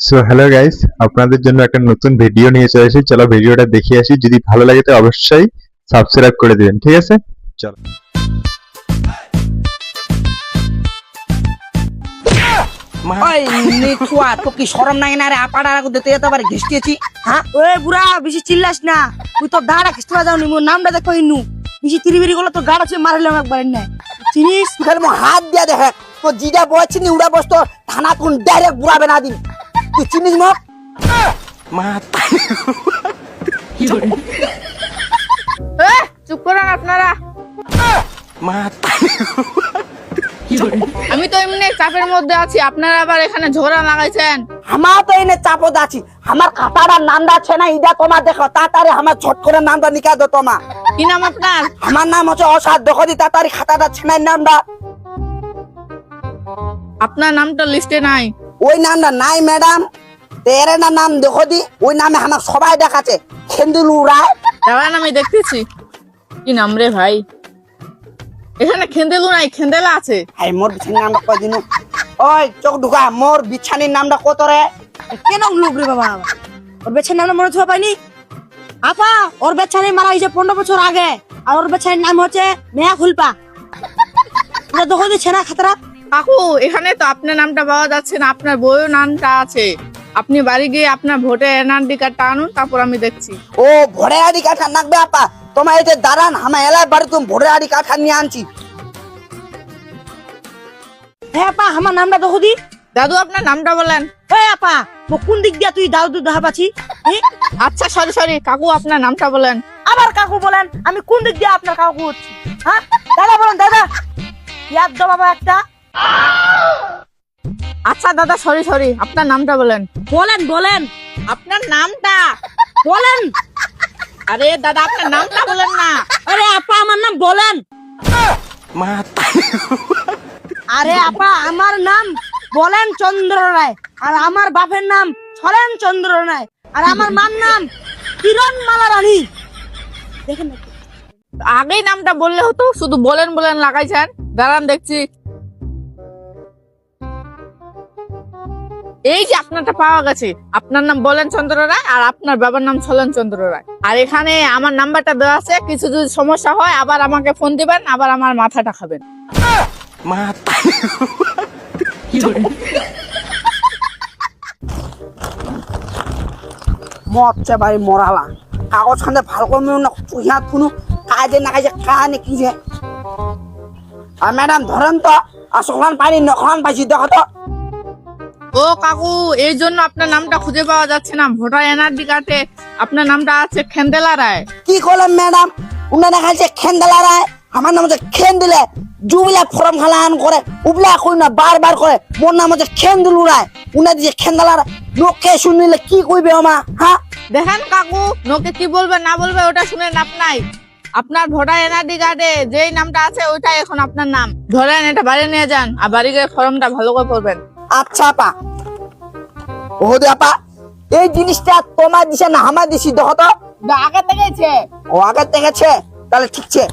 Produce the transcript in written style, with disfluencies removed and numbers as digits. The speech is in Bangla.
সো হ্যালো গাইস, আপনাদের জন্য একটা নতুন ভিডিও নিয়ে চলে এসেছি। চলো ভিডিওটা দেখে আসি। যদি ভালো লাগে তো অবশ্যই সাবস্ক্রাইব করে দিবেন, ঠিক আছে? চলো। ওই নিখুয়া তো কি শরম নাই না রে? আপাড়া দিতে যেতে পারে ঘিষ্টিয়েছি। হ্যাঁ ওই বুড়া বেশি চিল্লাস না, তুই তো দাঁড়া খিস্টরা যাওনি, মোর নামটা দেখো ইনু বেশি তিরিবিরি গুলো তো গাড়া ছুঁয়ে মারলাম একবার না চিনিস। তুই খালি মোর হাত দিয়া দেখে তো জিডা বলছি নি উড়া বসতো থানা কোন ডাইরেক্ট বুড়া বেনা দিন। তুই চিনিস মোক? মা চুপ করেন আপনারা। মা আমি তো এমনি চাপের মধ্যে আছি, আপনারা আবার এখানে ঝোড়া লাগাইছেন। আমার তো এনে চাপদ আছি। আমার কাটাটার নামটা আছে না, ইডা তোমার দেখো তাড়াতাড়ি আমার ঝট করে নামটা নিকা দো তোমা। কি নাম আপনার? আমার নাম হচ্ছে অসাদ, দেখো দি তাড়াতাড়ি খাতাটা ছেনাই নামটা। আপনার নামটা লিস্টে নাই। ওই নামটা নাই ম্যাডাম, তেরে না নাম দেখো দি, ওই নামে আমার সবাই দেখাচ্ছে খেন্দুলু রায়। দাঁড়ান আমি দেখতেছি কি নাম রে ভাই। এখানে খেন্দেলু নাই, খেন্দেলা আছে। হাই মোর বিছানির নামটা কই দিনু। ওই চোখ ঢুকা, মোর বিছানির নামটা কত রে? কেন লোক রে বাবা, ওর বেছার নামটা মনে থাকা পাইনি? আপা ওর বেছানি মারা হয়েছে 15 বছর আগে, আর ওর বেছানির নাম হচ্ছে মেয়া ফুলপা। ওরা দেখো দিচ্ছে না খাতরা। কাকু এখানে তো আপনার নামটা পাওয়া যাচ্ছে না, আপনার বইয়ের নামটা আছে। আপনি বাড়ি গিয়ে আপনার ভোটের এনআরডি কার্ডটা আনুন, তারপর আমি দেখছি। ও ভোরের আড়ি কাঠা নাকবে আপা, তোমার এই যে দাঁড়ান আমার এলাকার বাড়ি তুমি ভোরের আড়ি কাঠা নিয়ে আনছি। হ্যাঁ আপা আমার নামটা দেখো দি। দাদু আপনার নামটা বলেন। ওই আপা ও কোন দিক দিয়া তুই দাও দুধ দেখা পাচ্ছি? আচ্ছা সরি সরি, কাকু আপনার নামটা বলেন। আবার কাকু বলেন, আমি কোন দিক দিয়ে আপনার কাকু হচ্ছি? হ্যাঁ দাদা বলেন দাদা, ইয়াদ দাও বাবা একটা। আচ্ছা দাদা সরি সরি, আপনার নামটা বলেন। বলেন বলেন আপনার নামটা বলেন। আরে দাদা আপনার নামটা বলেন না। আরে আপা আমার নাম বলেন। মা আরে আপা আমার নাম বলেন চন্দ্র রায়, আর আমার বাপের নাম ছলেন চন্দ্র রায়, আর আমার মার নাম কিরণ মালা রানী। দেখেন না। আগেই নামটা বললে হতো, শুধু বলেন বলেন লাগাইছেন। দাঁড়ান দেখছি। এই যে আপনারটা পাওয়া গেছে, আপনার নাম বলেন চন্দ্র রায় আর আপনার বাবার নাম ছলেন চন্দ্র রায়। আর এখানে আমার নাম্বারটা দেওয়া আছে, কিছু যদি সমস্যা হয় আবার আমাকে ফোন দিবেন, আবার আমার মাথাটা খাবেন। মা মরছে ভাই মরালা কাগজ খানে ভাল করে না চুহিয়া থুনু কাজে না কাজে কানে কি যে। আর ম্যাডাম ধরেন তো, আসলান পাইনি নখান পাইছি দেখো তো। ও কাকু, এই জন্য আপনার নামটা খুঁজে পাওয়া যাচ্ছে না। ভোটার এনআরডি কার্ডে আপনার নামটা আছে খেন্দেলা রায়। কি করলেন ম্যাডাম? উনার দেখাচ্ছে খেন্দেলা রায়, আমার নাম হচ্ছে খেন্দিলে। জুবিলা ফরম খালান করে উবলা কই না বারবার করে, মোর নাম হচ্ছে খেন্দুলু রায়। উনা দিছে খেন্দেলা রায়, লোকে শুনিলে কি কইবে আমা? হ্যাঁ দেখেন কাকু, নোকে কি বলবে না বলবে ওটা শুনে লাভ নাই। আপনার ভোটার এনআরডি কার্ডে যেই নামটা আছে ওইটাই এখন আপনার নাম। ধরেন এটা বাড়ি নিয়ে যান, আর বাড়ি গিয়ে ফর্মটা ভালো করে পড়বেন। আচ্ছা আপা। ও দে আপা, এই জিনিসটা তোমার দিছে না আমার দিছি দেখো তো। আগে থেকেছে। ও আগে দেখেছে, তাহলে ঠিক আছে।